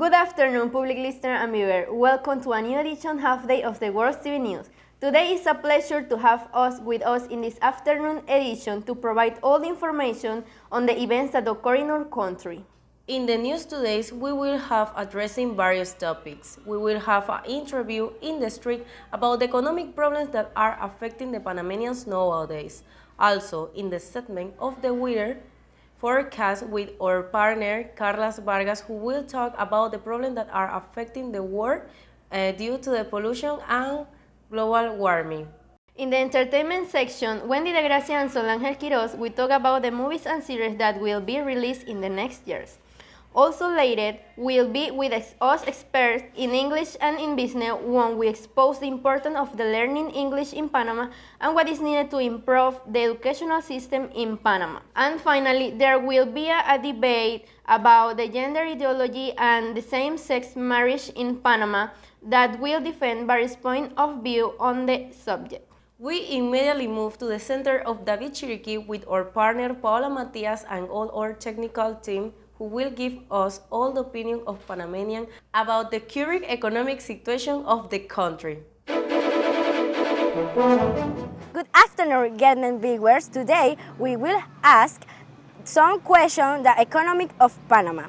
Good afternoon, public listener and viewer. Welcome to a new edition half day of the World TV News. Today is a pleasure to have us with us in this afternoon edition to provide all the information on the events that occur in our country. In the news today, we will have addressing various topics. We will have an interview in the street about the economic problems that are affecting the Panamanians nowadays. Also, in the segment of the weather forecast with our partner Carlos Vargas, who will talk about the problems that are affecting the world due to the pollution and global warming. In the entertainment section, Wendy de Gracia and Solange Quiroz will talk about the movies and series that will be released in the next years. Also later, we'll be with us experts in English and in business when we expose the importance of the learning English in Panama and what is needed to improve the educational system in Panama. And finally, there will be a debate about the gender ideology and the same-sex marriage in Panama that will defend various points of view on the subject. We immediately move to the center of David Chiriquí with our partner Paola Matias and all our technical team, who will give us all the opinion of Panamanians about the current economic situation of the country. Good afternoon, German viewers. Today we will ask some questions the economy of Panama.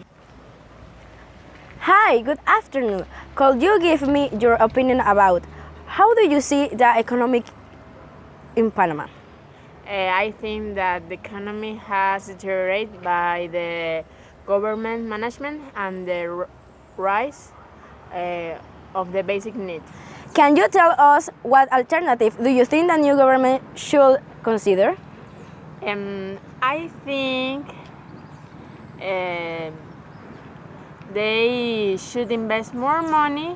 Hi, good afternoon. Could you give me your opinion about how do you see the economic in Panama? I think that the economy has deteriorated by the government management and the rise of the basic needs. Can you tell us what alternative do you think the new government should consider? I think they should invest more money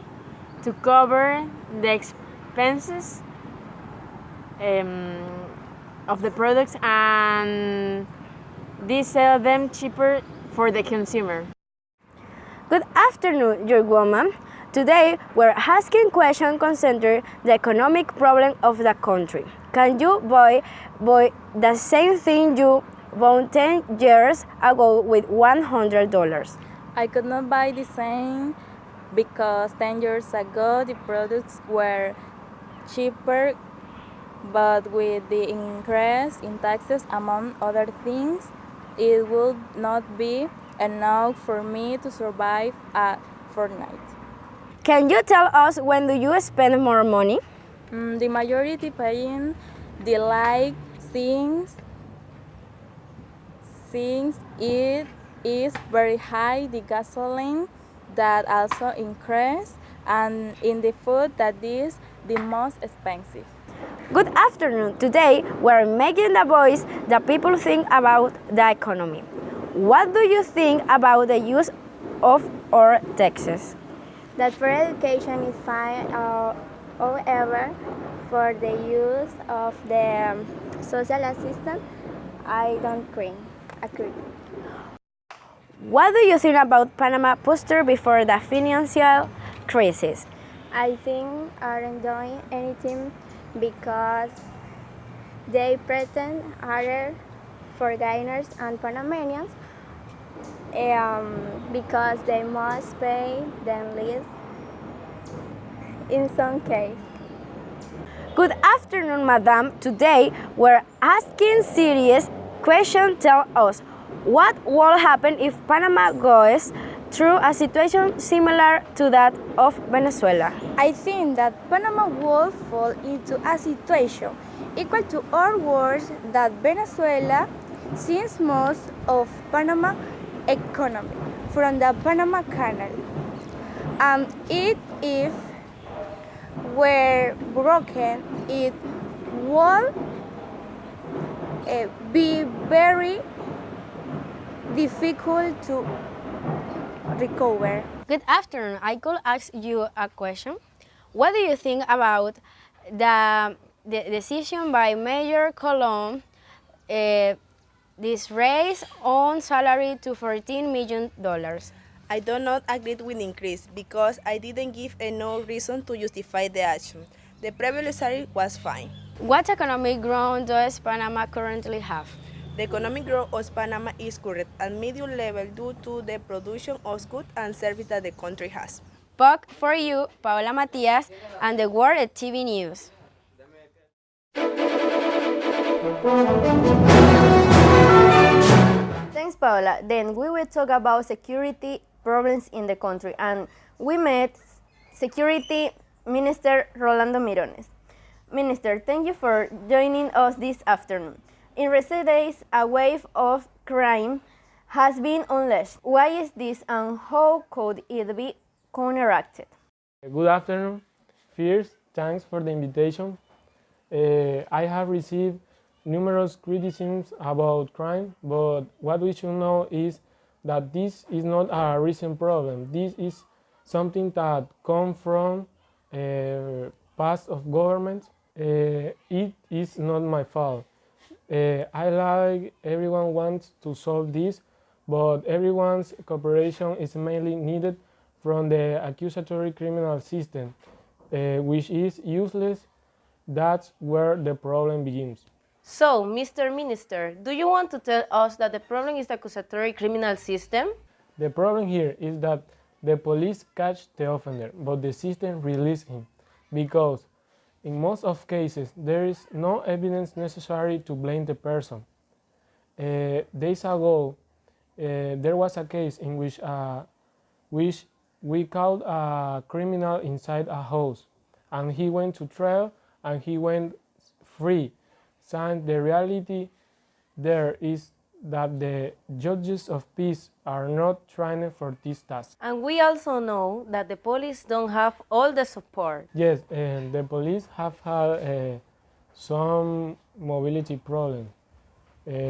to cover the expenses of the products and they sell them cheaper for the consumer. Good afternoon, your woman. Today we're asking questions concerning the economic problem of the country. Can you buy the same thing you bought 10 years ago with $100? I could not buy the same because 10 years ago the products were cheaper, but with the increase in taxes among other things, it will not be enough for me to survive a fortnight. Can you tell us when do you spend more money? The majority paying the like since it is very high, the gasoline that also increase, and in the food that is the most expensive. Good afternoon. Today we're making the voice that people think about the economy. What do you think about the use of our taxes? That for education is fine, however, for the use of the social assistance, I don't agree. What do you think about Panama posture before the financial crisis? I think aren't doing anything because they pretend harder for foreigners and Panamanians because they must pay them less in some case. Good afternoon, madam. Today we're asking serious question. Tell us what will happen if Panama goes through a situation similar to that of Venezuela. I think that Panama will fall into a situation equal to or worse than Venezuela, since most of Panama economy from the Panama Canal. If were broken, it would be very difficult to recover. Good afternoon. I could ask you a question. What do you think about the decision by Mayor Colón this raise on salary to $14 million? I do not agree with the increase because I didn't give enough reason to justify the action. The previous salary was fine. What economic growth does Panama currently have? The economic growth of Panama is current at medium level due to the production of goods and services that the country has. POC for you, Paola Matias, and the World at TV News. Thanks, Paola. Then we will talk about security problems in the country, and we met Security Minister Rolando Mirones. Minister, thank you for joining us this afternoon. In recent days, a wave of crime has been unleashed. Why is this, and how could it be counteracted? Good afternoon. First, thanks for the invitation. I have received numerous criticisms about crime, but what we should know is that this is not a recent problem. This is something that comes from past of governments. It is not my fault. I like everyone wants to solve this, but everyone's cooperation is mainly needed from the accusatory criminal system, which is useless. That's where the problem begins. So, Mr. Minister, do you want to tell us that the problem is the accusatory criminal system? The problem here is that the police catch the offender, but the system releases him, because in most of cases there is no evidence necessary to blame the person. Days ago, there was a case in which we caught a criminal inside a house, and he went to trial and he went free. And the reality there is that the judges of peace are not trained for this task. And we also know that the police don't have all the support. Yes, and the police have had some mobility problems.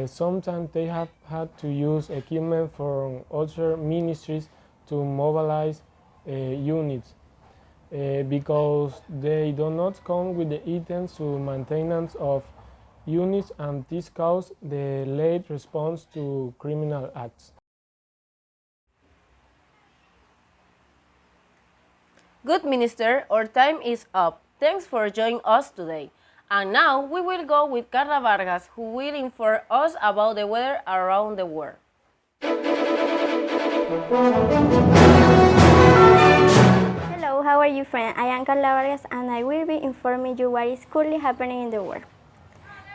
Sometimes they have had to use equipment from other ministries to mobilize units because they do not come with the items to maintenance of units, and this causes the late response to criminal acts. Good Minister, our time is up. Thanks for joining us today. And now we will go with Carla Vargas, who will inform us about the weather around the world. Hello, how are you, friend? I am Carla Vargas and I will be informing you what is currently happening in the world.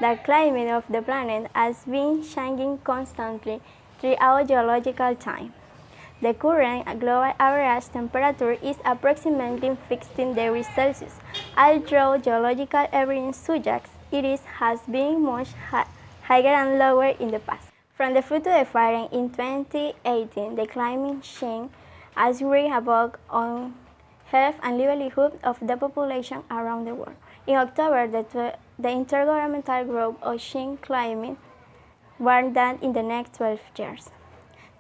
The climate of the planet has been changing constantly throughout geological time. The current global average temperature is approximately 16 degrees Celsius, although geological evidence suggests has been much higher and lower in the past. From the food to the fire in 2018, the climate change has wreaked havoc on health and livelihood of the population around the world. In October, the Intergovernmental Group on Change Climate warned that in the next 12 years,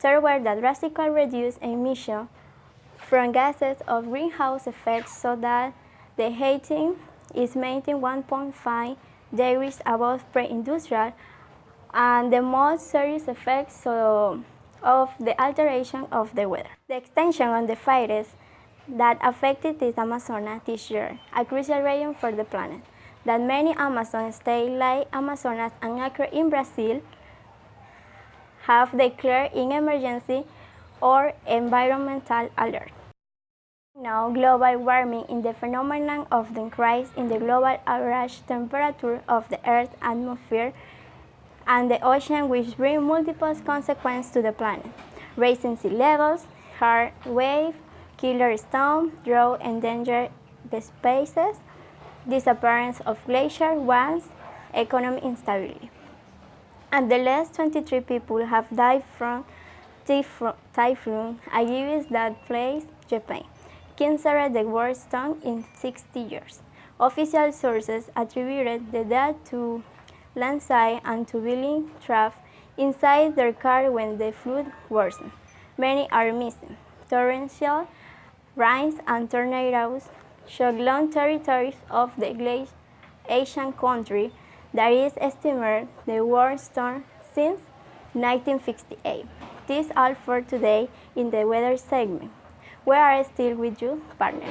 there were that drastically reduce emissions from gases of greenhouse effects so that the heating is maintained 1.5 degrees above pre-industrial, and the most serious effects of the alteration of the weather. The extension of the fires that affected the Amazonas this year, a crucial region for the planet, that many Amazon states like Amazonas and Acre in Brazil have declared in emergency or environmental alert. Now, global warming is the phenomenon of the increase in the global average temperature of the Earth's atmosphere and the ocean, which bring multiple consequences to the planet: rising sea levels, heat wave, killer storm, drought, endangered species, disappearance of glacier once, economic instability. At the last 23 people have died from typhoon Agibis that placed Japan, considered the worst storm in 60 years. Official sources attributed the death to landslide and to being trapped inside their car when the flood worsened. Many are missing. Torrential rains and tornadoes shook long territories of the Asian country that is estimated the worst storm since 1958. This is all for today in the weather segment. We are still with you, partner.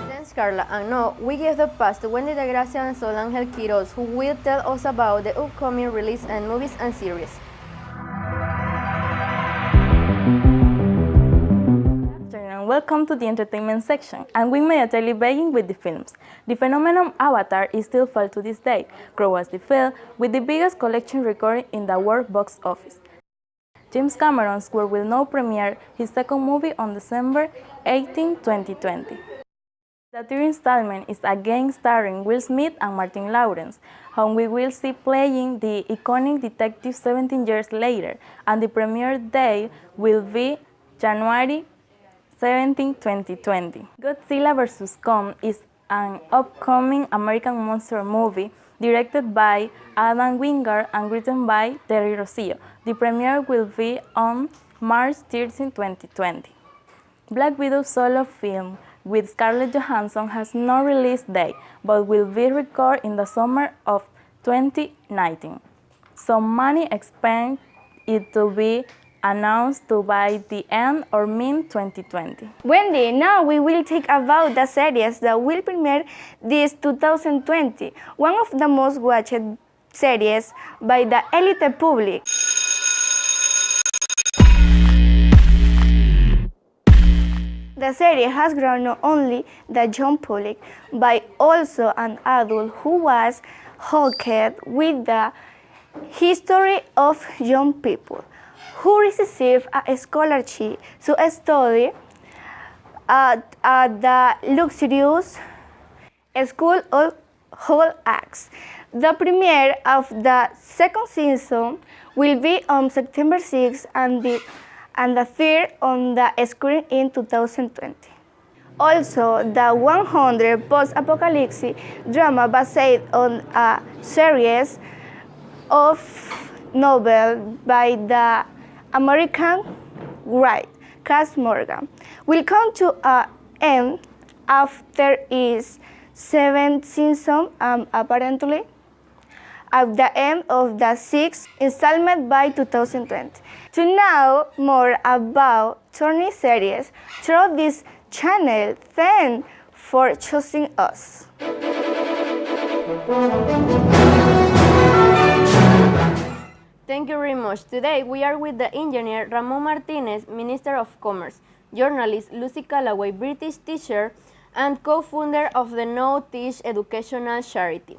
Thanks, Carla, and now we give the pass to Wendy de Gracia and Sol Angel Quiroz, who will tell us about the upcoming release and movies and series. Welcome to the entertainment section, and we immediately begin with the films. The phenomenon Avatar is still felt to this day, grow as the film with the biggest collection recorded in the world box office. James Cameron's work will now premiere his second movie on December 18, 2020. The third installment is again starring Will Smith and Martin Lawrence, whom we will see playing the iconic detective 17 years later, and the premiere date will be January 17, 2020. Godzilla vs. Kong is an upcoming American monster movie directed by Adam Wingard and written by Terry Rossio. The premiere will be on March 13, 2020. Black Widow solo film with Scarlett Johansson has no release date, but will be recorded in the summer of 2019. Some money expect it to be announced to by the end or mid-2020. Wendy, now we will talk about the series that will premiere this 2020, one of the most watched series by the elite public. The series has grown not only the young public, but also an adult who was hooked with the history of young people who received a scholarship to study at the luxurious School of Hall Arts. The premiere of the second season will be on September 6 and the third on the screen in 2020. Also, the 100 post-apocalyptic drama based on a series of novels by the American writer Cass Morgan will come to an end after its seventh season and apparently at the end of the sixth installment by 2020. To know more about Tony series through this channel, thanks for choosing us. Thank you very much. Today we are with the engineer Ramon Martinez, Minister of Commerce, journalist Lucy Callaway, British teacher and co-founder of the No Teach educational charity.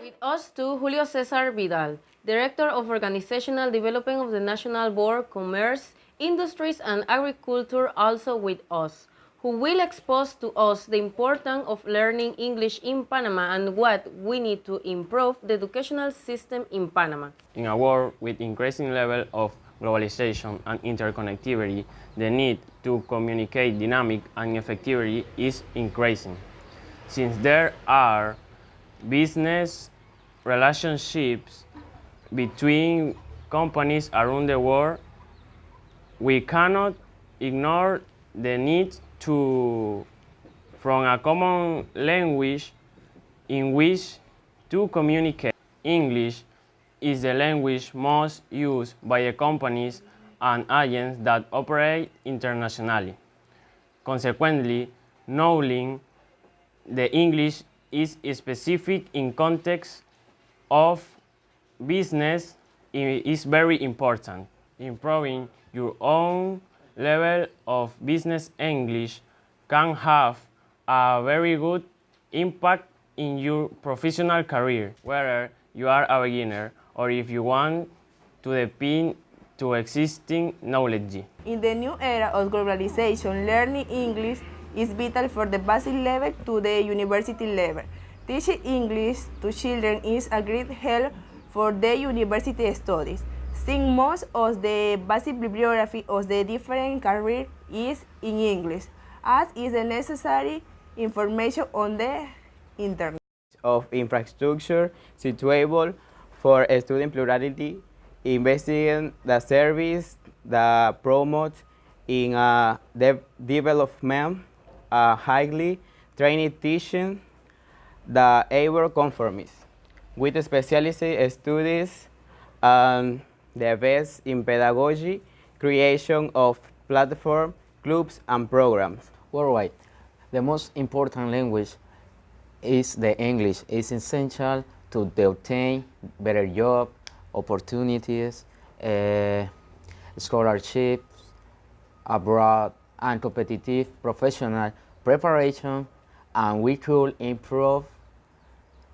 With us too, Julio Cesar Vidal, Director of Organizational Development of the National Board, Commerce, Industries and Agriculture, also with us, who will expose to us the importance of learning English in Panama and what we need to improve the educational system in Panama. In a world with increasing level of globalization and interconnectivity, the need to communicate dynamic and effectively is increasing. Since there are business relationships between companies around the world, we cannot ignore the need from a common language in which to communicate. English is the language most used by companies and agents that operate internationally. Consequently, knowing the English is specific in context of business is very important. Improving your own level of business English can have a very good impact in your professional career, whether you are a beginner or if you want to depend to existing knowledge. In the new era of globalization, learning English is vital for the basic level to the university level. Teaching English to children is a great help for their university studies, since most of the basic bibliography of the different careers is in English, as is the necessary information on the internet. Of infrastructure suitable for student plurality, investing the service that promote in development a highly trained teaching the able conformist with specialist studies and the best in pedagogy, creation of platform, clubs and programs. Worldwide. The most important language is the English. It's essential to obtain better job opportunities, scholarships abroad, and competitive professional preparation, and we could improve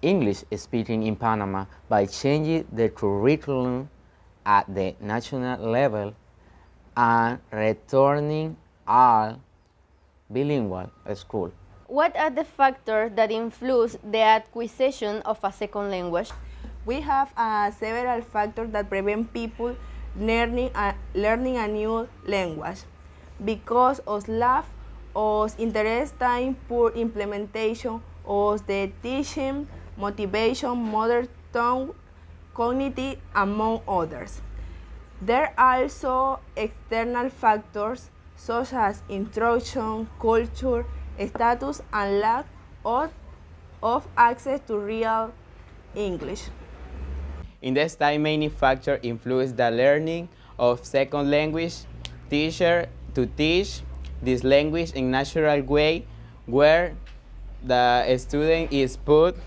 English speaking in Panama by changing the curriculum at the national level and returning all bilingual school. What are the factors that influence the acquisition of a second language? We have several factors that prevent people learning a new language because of lack of interest and poor implementation of the teaching, motivation, mother tongue, cognitive, among others. There are also external factors such as instruction, culture, status, and lack of access to real English. In this time, many factors influence the learning of second language. Teacher to teach this language in natural way, where the student is put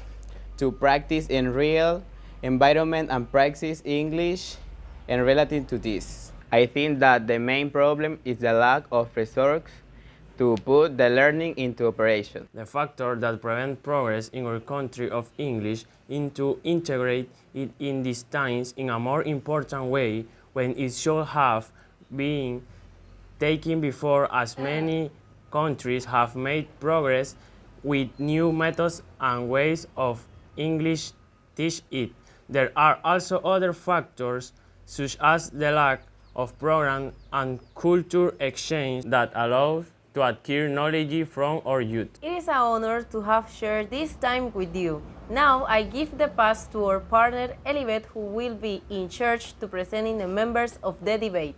to practice in real environment and practice English and relative to this. I think that the main problem is the lack of resources to put the learning into operation. The factor that prevents progress in our country of English is to integrate it in these times in a more important way when it should have been taken before, as many countries have made progress with new methods and ways of English teach it. There are also other factors such as the lack of program and culture exchange that allow to acquire knowledge from our youth. It is an honor to have shared this time with you. Now I give the pass to our partner Elibet, who will be in charge to presenting the members of the debate.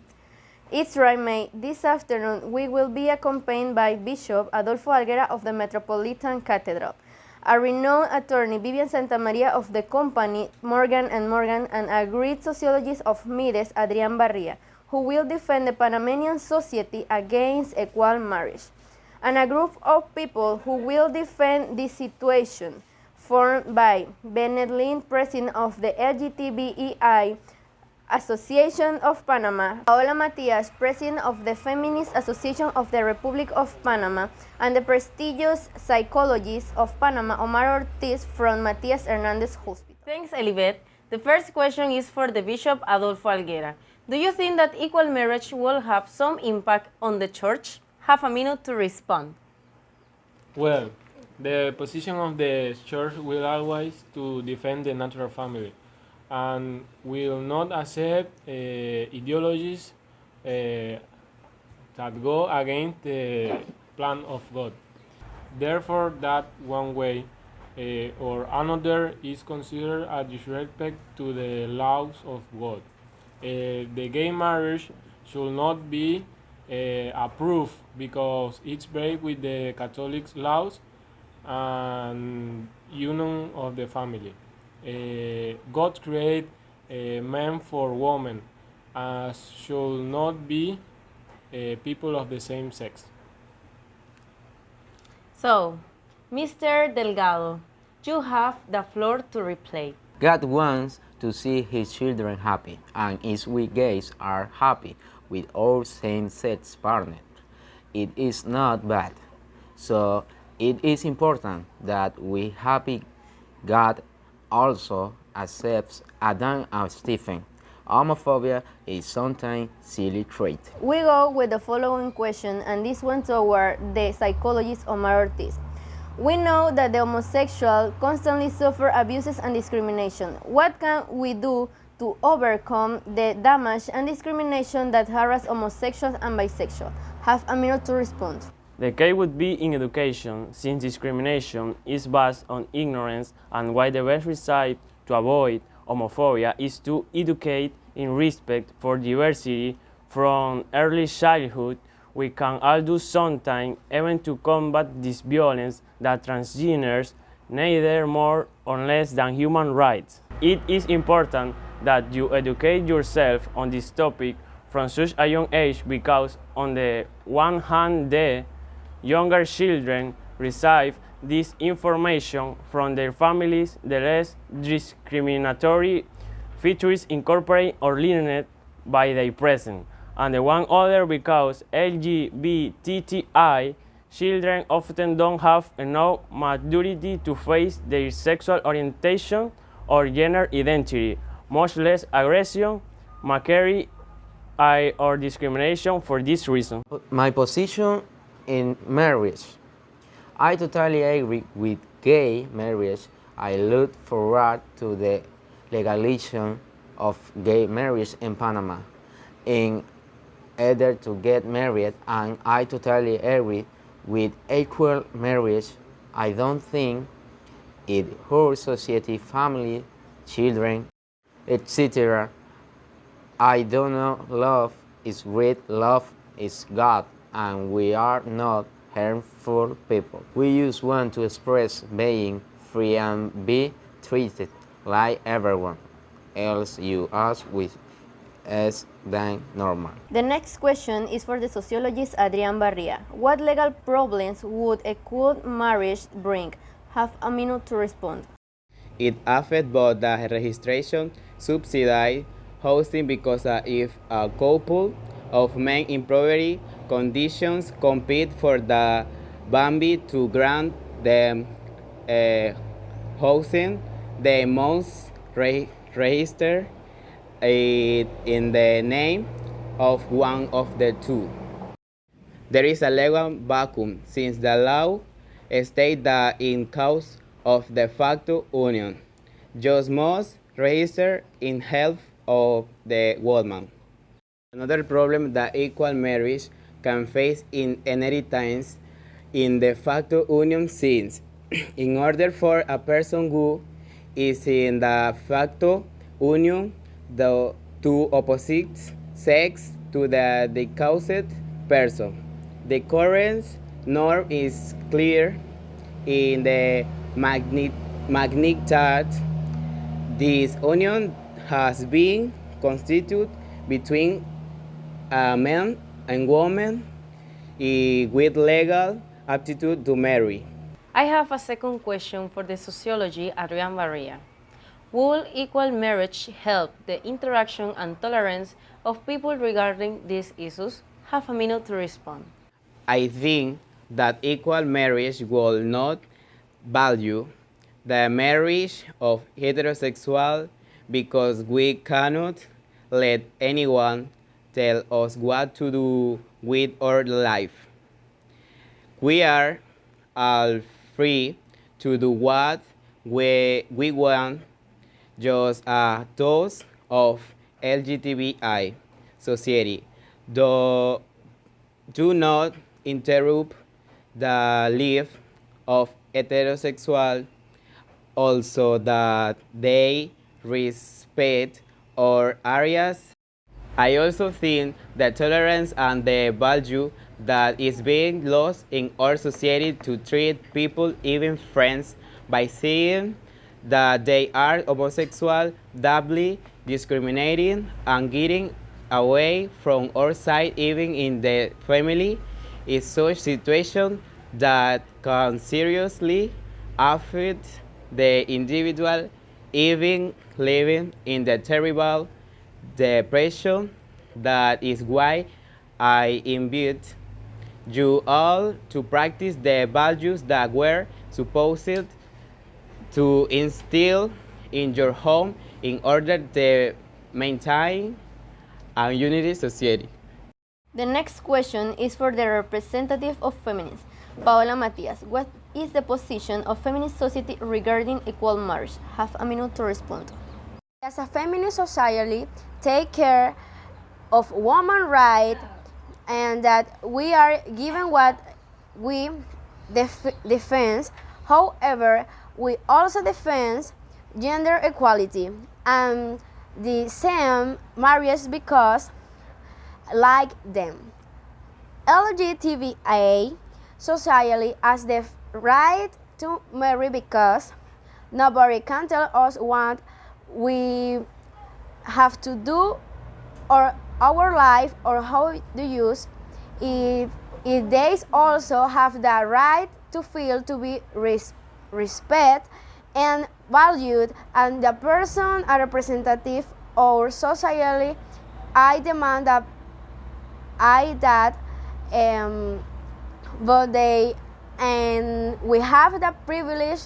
It's right, May. This afternoon we will be accompanied by Bishop Adolfo Alguera of the Metropolitan Cathedral, a renowned attorney Vivian Santamaria of the company Morgan & Morgan, and a great sociologist of Mides, Adrián Barria, who will defend the Panamanian society against equal marriage, and a group of people who will defend this situation, formed by Bennett Lynn, president of the LGTBEI Association of Panama, Paola Matias, president of the Feminist Association of the Republic of Panama, and the prestigious psychologist of Panama, Omar Ortiz, from Matias Hernandez Hospital. Thanks, Elibet. The first question is for the Bishop Adolfo Alguera. Do you think that equal marriage will have some impact on the church? Have a minute to respond. Well, the position of the church will always to defend the natural family and will not accept ideologies that go against the plan of God. Therefore, that one way or another is considered a disrespect to the laws of God. The gay marriage should not be approved because it's break with the Catholic laws and union of the family. God created men for women, as should not be people of the same sex. So, Mr. Delgado, you have the floor to reply. God wants to see his children happy, and if we gays are happy with our same-sex partner, it is not bad. So it is important that we happy. God also accepts Adam and Stephen. Homophobia is sometimes silly trait. We go with the following question, and this one toward the psychologist Omar Ortiz. We know that the homosexual constantly suffer abuses and discrimination. What can we do to overcome the damage and discrimination that harass homosexuals and bisexuals? Have a minute to respond. The key would be in education, since discrimination is based on ignorance, and why the best recipe to avoid homophobia is to educate in respect for diversity from early childhood. We can all do something even to combat this violence that transgenders neither more or less than human rights. It is important that you educate yourself on this topic from such a young age because on the one hand the younger children receive this information from their families, the less discriminatory features incorporated or learned by their present, and the one other because LGBTI children often don't have enough maturity to face their sexual orientation or gender identity, much less aggression, mockery, or discrimination for this reason. My position in marriage. I totally agree with gay marriage. I look forward to the legalization of gay marriage in Panama in order to get married, and I totally agree with equal marriage. I don't think it hurts society, family, children, etc. I don't know love is great, love is God, and we are not harmful people. We just want to express being free and be treated like everyone else you us with as than normal. The next question is for the sociologist Adrián Barría. What legal problems would equal marriage bring? Have a minute to respond. It affects both the registration, subsidized housing because if a couple of men in poverty conditions compete for the Bambi to grant them housing, they must register it in the name of one of the two. There is a legal vacuum since the law states that in case of de facto union, just must register in help of the woman. Another problem that equal marriage can face in inheritance in de facto union since in order for a person who is in the facto union, the two opposite sex to the caused person. The current norm is clear in the magnetic. This union has been constituted between a man and woman with legal aptitude to marry. I have a second question for the sociology Adrián Barría. Will equal marriage help the interaction and tolerance of people regarding these issues? Have a minute to respond. I think that equal marriage will not value the marriage of heterosexual because we cannot let anyone tell us what to do with our life. We are all free to do what we want, just those of LGBTI society. Do not interrupt the life of heterosexual, also that they respect our areas. I also think the tolerance and the value that is being lost in our society to treat people, even friends, by saying that they are homosexual, doubly discriminating and getting away from our side even in the family is such situation that can seriously affect the individual, even living in the terrible depression. That is why I invite you all to practice the values that were supposed to instill in your home in order to maintain a unity society. The next question is for the representative of feminists, Paola Matias. What is the position of feminist society regarding equal marriage? Have a minute to respond. As a feminist society, take care of women's rights and that we are given what we defend. However, we also defend gender equality and the same marriage because like them. LGBTI society has the right to marry because nobody can tell us what we have to do or our life or how to use. If They also have the right to feel to be respected and valued, and the person a representative or socially. I demand that but they and we have the privilege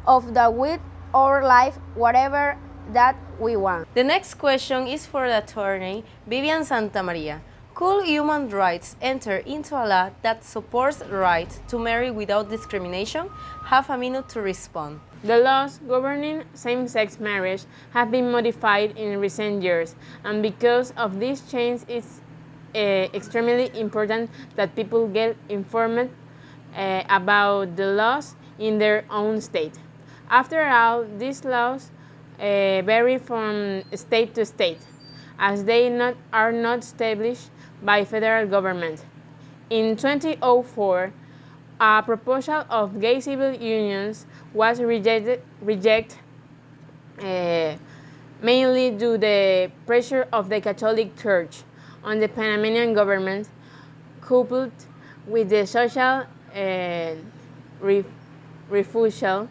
of the with our life whatever that we want. The next question is for the attorney Vivian Santamaria. Could human rights enter into a law that supports the right to marry without discrimination? Have a minute to respond. The laws governing same-sex marriage have been modified in recent years, and because of this change, it's extremely important that people get informed about the laws in their own state. After all, these laws vary from state to state, as they are not established by federal government. In 2004, a proposal of gay civil unions was rejected mainly due to the pressure of the Catholic Church on the Panamanian government, coupled with the social refusal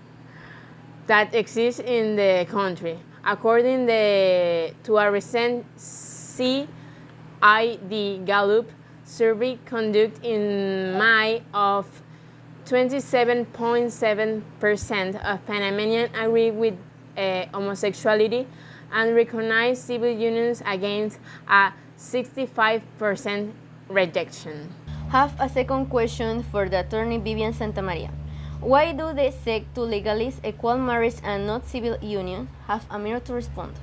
that exists in the country. According to a recent CID Gallup survey conducted in May of 27.7% of Panamanians agree with homosexuality and recognize civil unions against a 65% rejection. Have a second question for the attorney Vivian Santamaria. Why do they seek to legalize equal marriage and not civil union? Have a minute to respond.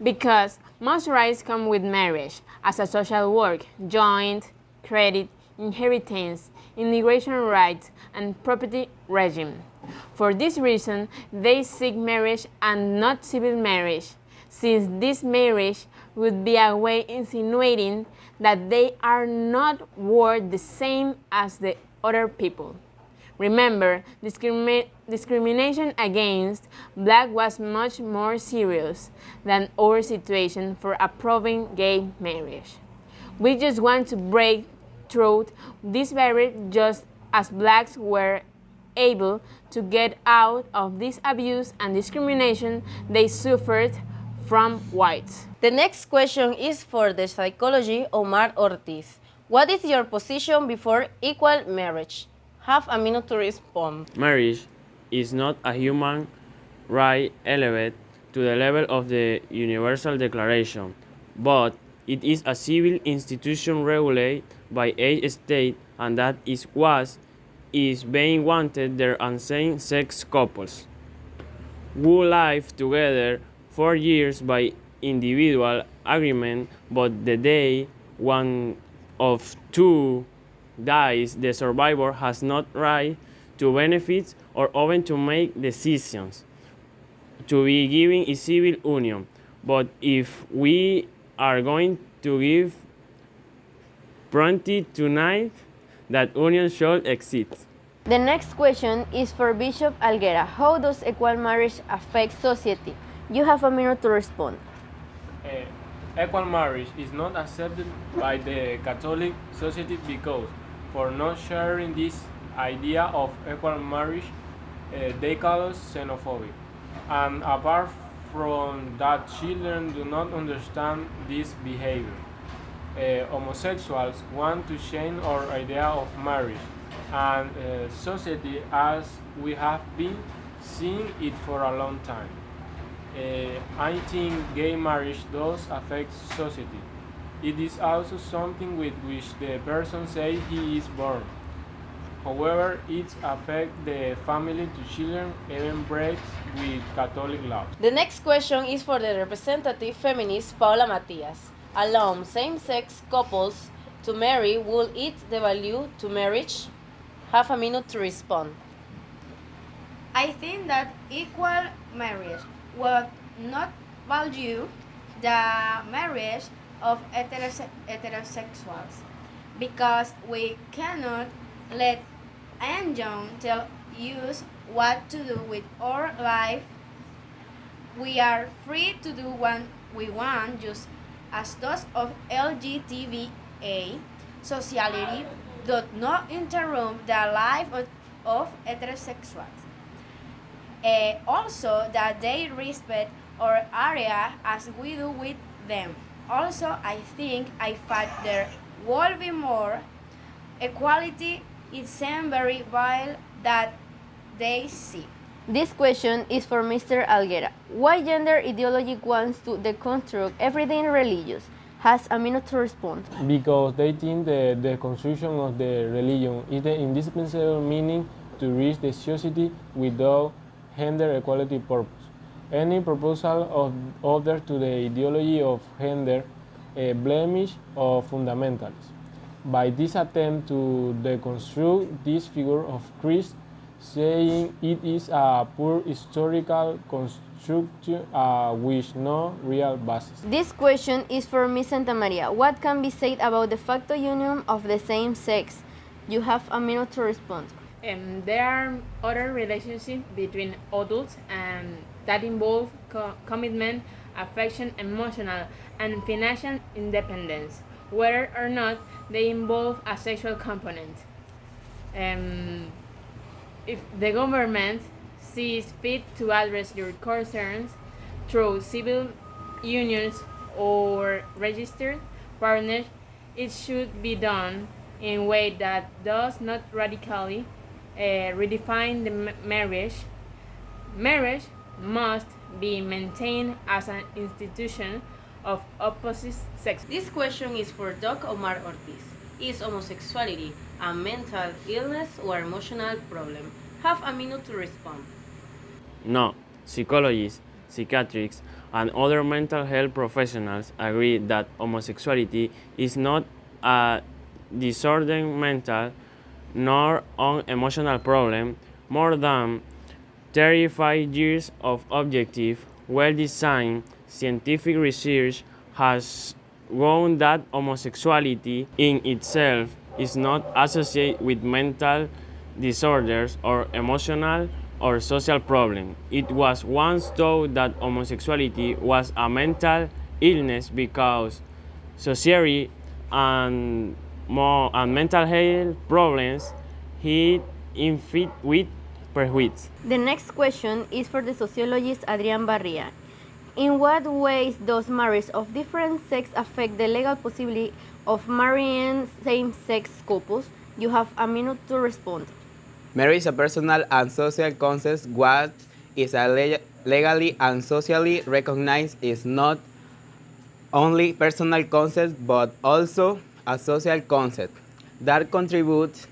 Because most rights come with marriage, as a social work, joint, credit, inheritance, immigration rights, and property regime. For this reason, they seek marriage and not civil marriage, since this marriage would be a way insinuating that they are not worth the same as the other people. Remember, discrimination against Black was much more serious than our situation for approving gay marriage. We just want to break through this barrier just as Blacks were able to get out of this abuse and discrimination they suffered from whites. The next question is for the psychology Omar Ortiz. What is your position before equal marriage? Have a minute to respond. Marriage is not a human right elevated to the level of the Universal Declaration, but it is a civil institution regulated by a state, and that is being wanted there and same-sex couples who live together for years by individual agreement, but the day one of two dies, the survivor has not right to benefits or even to make decisions to be given a civil union. But if we are going to give priority tonight, that union should exist. The next question is for Bishop Alguera. How does equal marriage affect society? You have a minute to respond. Equal marriage is not accepted by the Catholic society because, for not sharing this idea of equal marriage, they call us xenophobic. And apart from that, children do not understand this behavior. Homosexuals want to change our idea of marriage, and society as we have been seeing it for a long time. I think gay marriage does affect society. It is also something with which the person says he is born. However, it affects the family to children, even breaks with Catholic laws. The next question is for the representative feminist Paula Matias. Allow same-sex couples to marry, will it devalue to marriage? Have a minute to respond. I think that equal marriage would not value the marriage of heterosexuals because we cannot let anyone tell us what to do with our life. We are free to do what we want, just as those of LGBTQIA society does not interrupt the life of heterosexuals. Also, that they respect our area as we do with them. Also, I think I find there will be more equality. It seems very vile that they see. This question is for Mr. Alguera. Why gender ideology wants to deconstruct everything religious? Has a minute to respond. Because they think the construction of the religion is the indispensable meaning to reach the society without gender equality purpose. Any proposal of other to the ideology of gender a blemish of fundamentalism. By this attempt to deconstruct this figure of Christ, saying it is a poor historical construction with no real basis. This question is for Ms. Santamaria. What can be said about de facto union of the same sex? You have a minute to respond. There are other relationships between adults that involve commitment, affection, emotional, and financial independence, whether or not they involve a sexual component. If the government sees fit to address your concerns through civil unions or registered partners, it should be done in a way that does not radically redefine the marriage. Marriage must be maintained as an institution of opposite sex. This question is for Doc Omar Ortiz. Is homosexuality a mental illness or emotional problem? Have a minute to respond. No, psychologists, psychiatrists, and other mental health professionals agree that homosexuality is not a disordering mental nor an emotional problem. More than 35 years of objective, well-designed scientific research has shown that homosexuality in itself is not associated with mental disorders or emotional or social problems. It was once thought that homosexuality was a mental illness because society and mental health problems hit in fit with prejudice. The next question is for the sociologist Adrián Barría. In what ways does marriage of different sex affect the legal possibility of marrying same-sex couples? You have a minute to respond. Marriage is a personal and social concept. What is a legally and socially recognized is not only personal concept but also a social concept that contributes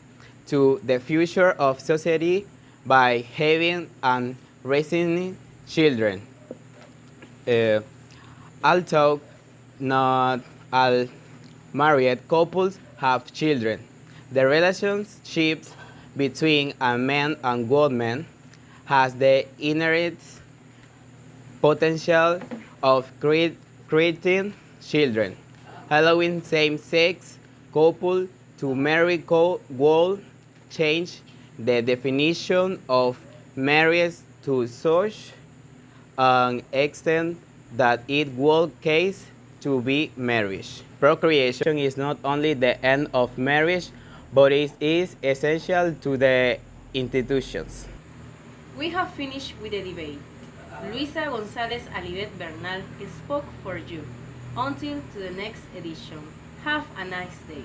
to the future of society by having and raising children. Although not all married couples have children, the relationships between a man and woman has the inherent potential of creating children. Allowing same-sex couples to marry will change the definition of marriage to such an extent that it will case to be marriage. Procreation is not only the end of marriage, but it is essential to the institutions. We have finished with the debate. Luisa González Alivet Bernal spoke for you. Until to the next edition. Have a nice day.